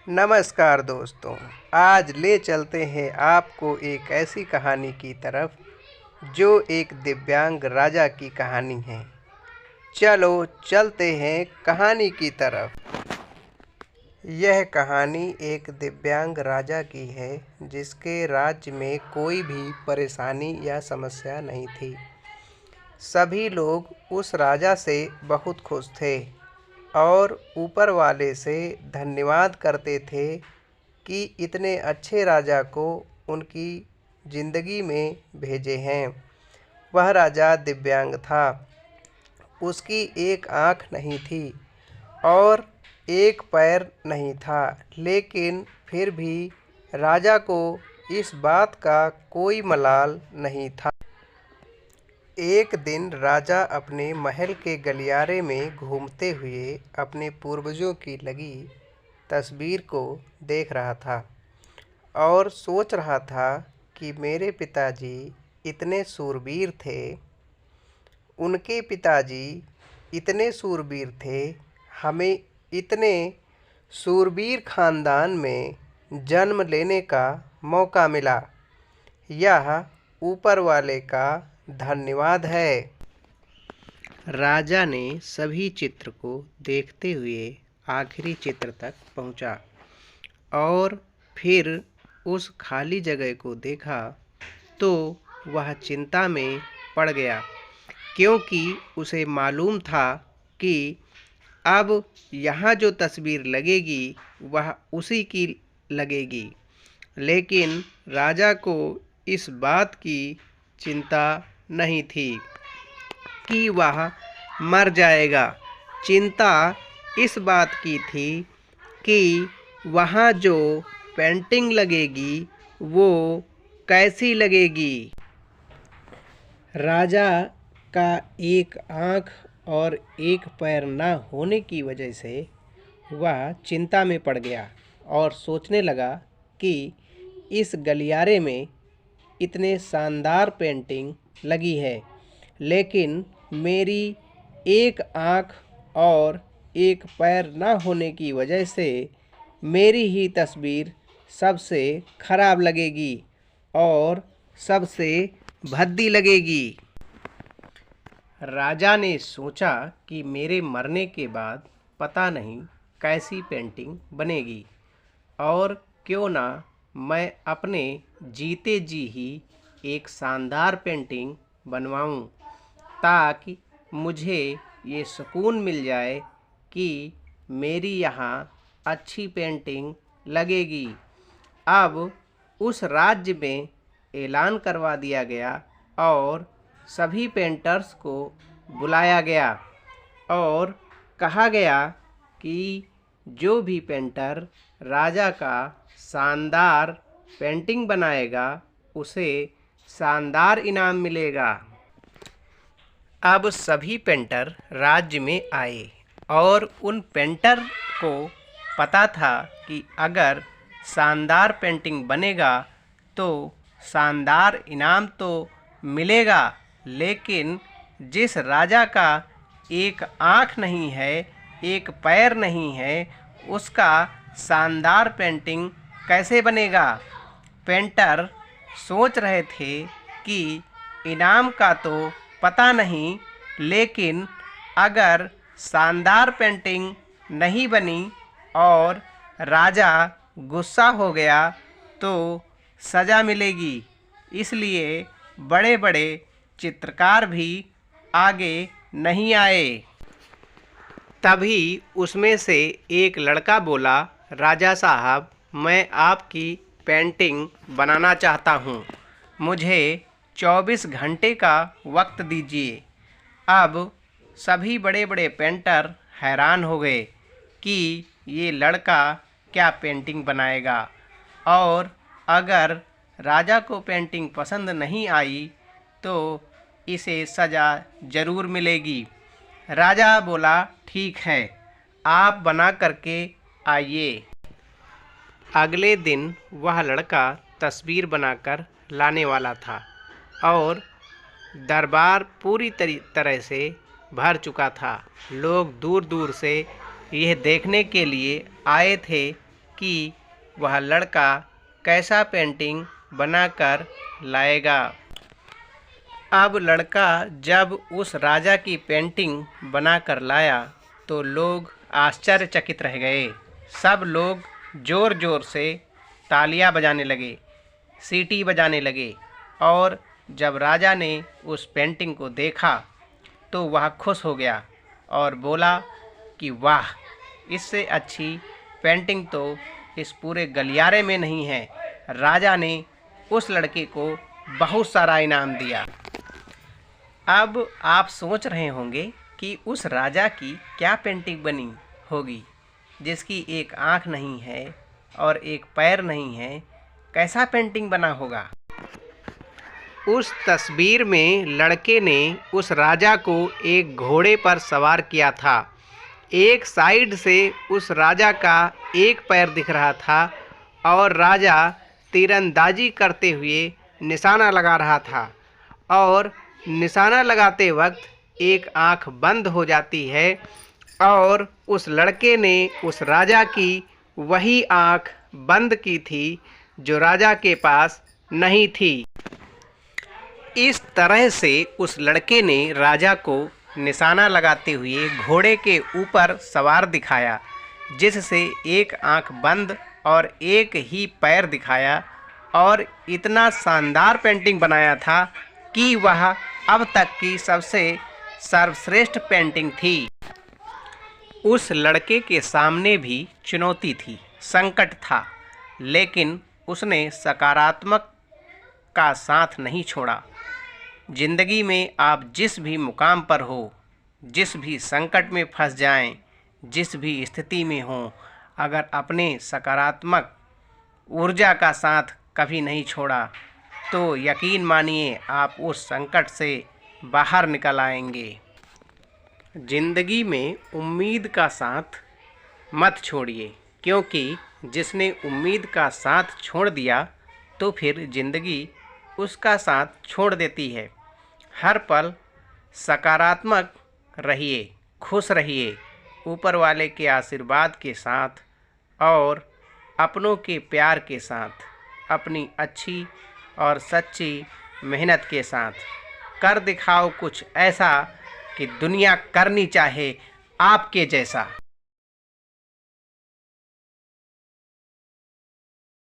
नमस्कार दोस्तों। आज ले चलते हैं आपको एक ऐसी कहानी की तरफ जो एक दिव्यांग राजा की कहानी है। चलो चलते हैं कहानी की तरफ। यह कहानी एक दिव्यांग राजा की है जिसके राज्य में कोई भी परेशानी या समस्या नहीं थी। सभी लोग उस राजा से बहुत खुश थे और ऊपर वाले से धन्यवाद करते थे कि इतने अच्छे राजा को उनकी ज़िंदगी में भेजे हैं। वह राजा दिव्यांग था। उसकी एक आँख नहीं थी और एक पैर नहीं था, लेकिन फिर भी राजा को इस बात का कोई मलाल नहीं था। एक दिन राजा अपने महल के गलियारे में घूमते हुए अपने पूर्वजों की लगी तस्वीर को देख रहा था और सोच रहा था कि मेरे पिताजी इतने शूरवीर थे, उनके पिताजी इतने शूरवीर थे, हमें इतने शूरवीर खानदान में जन्म लेने का मौका मिला। यह ऊपर वाले का धन्यवाद है। राजा ने सभी चित्र को देखते हुए आखिरी चित्र तक पहुंचा और फिर उस खाली जगह को देखा तो वह चिंता में पड़ गया, क्योंकि उसे मालूम था कि अब यहाँ जो तस्वीर लगेगी वह उसी की लगेगी। लेकिन राजा को इस बात की चिंता नहीं थी कि वह मर जाएगा। चिंता इस बात की थी कि वहाँ जो पेंटिंग लगेगी वो कैसी लगेगी। राजा का एक आँख और एक पैर न होने की वजह से वह चिंता में पड़ गया और सोचने लगा कि इस गलियारे में इतने शानदार पेंटिंग लगी है, लेकिन मेरी एक आँख और एक पैर न होने की वजह से मेरी ही तस्वीर सबसे खराब लगेगी और सबसे भद्दी लगेगी। राजा ने सोचा कि मेरे मरने के बाद पता नहीं कैसी पेंटिंग बनेगी और क्यों ना मैं अपने जीते जी ही एक शानदार पेंटिंग बनवाऊं, ताकि मुझे ये सुकून मिल जाए कि मेरी यहाँ अच्छी पेंटिंग लगेगी। अब उस राज्य में ऐलान करवा दिया गया और सभी पेंटर्स को बुलाया गया और कहा गया कि जो भी पेंटर राजा का शानदार पेंटिंग बनाएगा उसे शानदार इनाम मिलेगा। अब सभी पेंटर राज्य में आए और उन पेंटर को पता था कि अगर शानदार पेंटिंग बनेगा तो शानदार इनाम तो मिलेगा, लेकिन जिस राजा का एक आँख नहीं है, एक पैर नहीं है, उसका शानदार पेंटिंग कैसे बनेगा। पेंटर सोच रहे थे कि इनाम का तो पता नहीं, लेकिन अगर शानदार पेंटिंग नहीं बनी और राजा गुस्सा हो गया तो सज़ा मिलेगी। इसलिए बड़े बड़े चित्रकार भी आगे नहीं आए। तभी उसमें से एक लड़का बोला, राजा साहब, मैं आपकी पेंटिंग बनाना चाहता हूँ, मुझे 24 घंटे का वक्त दीजिए। अब सभी बड़े बड़े पेंटर हैरान हो गए कि ये लड़का क्या पेंटिंग बनाएगा, और अगर राजा को पेंटिंग पसंद नहीं आई तो इसे सज़ा ज़रूर मिलेगी। राजा बोला, ठीक है, आप बना करके आइए। अगले दिन वह लड़का तस्वीर बनाकर लाने वाला था और दरबार पूरी तरह से भर चुका था। लोग दूर दूर से यह देखने के लिए आए थे कि वह लड़का कैसा पेंटिंग बनाकर लाएगा। अब लड़का जब उस राजा की पेंटिंग बनाकर लाया तो लोग आश्चर्यचकित रह गए। सब लोग ज़ोर ज़ोर से तालियां बजाने लगे, सीटी बजाने लगे और जब राजा ने उस पेंटिंग को देखा तो वह खुश हो गया और बोला कि वाह, इससे अच्छी पेंटिंग तो इस पूरे गलियारे में नहीं है। राजा ने उस लड़के को बहुत सारा इनाम दिया। अब आप सोच रहे होंगे कि उस राजा की क्या पेंटिंग बनी होगी जिसकी एक आँख नहीं है और एक पैर नहीं है, कैसा पेंटिंग बना होगा। उस तस्वीर में लड़के ने उस राजा को एक घोड़े पर सवार किया था। एक साइड से उस राजा का एक पैर दिख रहा था और राजा तीरंदाजी करते हुए निशाना लगा रहा था और निशाना लगाते वक्त एक आँख बंद हो जाती है और उस लड़के ने उस राजा की वही आँख बंद की थी जो राजा के पास नहीं थी। इस तरह से उस लड़के ने राजा को निशाना लगाते हुए घोड़े के ऊपर सवार दिखाया, जिससे एक आँख बंद और एक ही पैर दिखाया और इतना शानदार पेंटिंग बनाया था कि वह अब तक की सबसे सर्वश्रेष्ठ पेंटिंग थी। उस लड़के के सामने भी चुनौती थी, संकट था, लेकिन उसने सकारात्मक का साथ नहीं छोड़ा। जिंदगी में आप जिस भी मुकाम पर हो, जिस भी संकट में फंस जाएं, जिस भी स्थिति में हों, अगर अपने सकारात्मक ऊर्जा का साथ कभी नहीं छोड़ा तो यकीन मानिए आप उस संकट से बाहर निकल आएंगे। ज़िंदगी में उम्मीद का साथ मत छोड़िए, क्योंकि जिसने उम्मीद का साथ छोड़ दिया तो फिर ज़िंदगी उसका साथ छोड़ देती है। हर पल सकारात्मक रहिए, खुश रहिए, ऊपर वाले के आशीर्वाद के साथ और अपनों के प्यार के साथ, अपनी अच्छी और सच्ची मेहनत के साथ कर दिखाओ कुछ ऐसा कि दुनिया करनी चाहे आपके जैसा।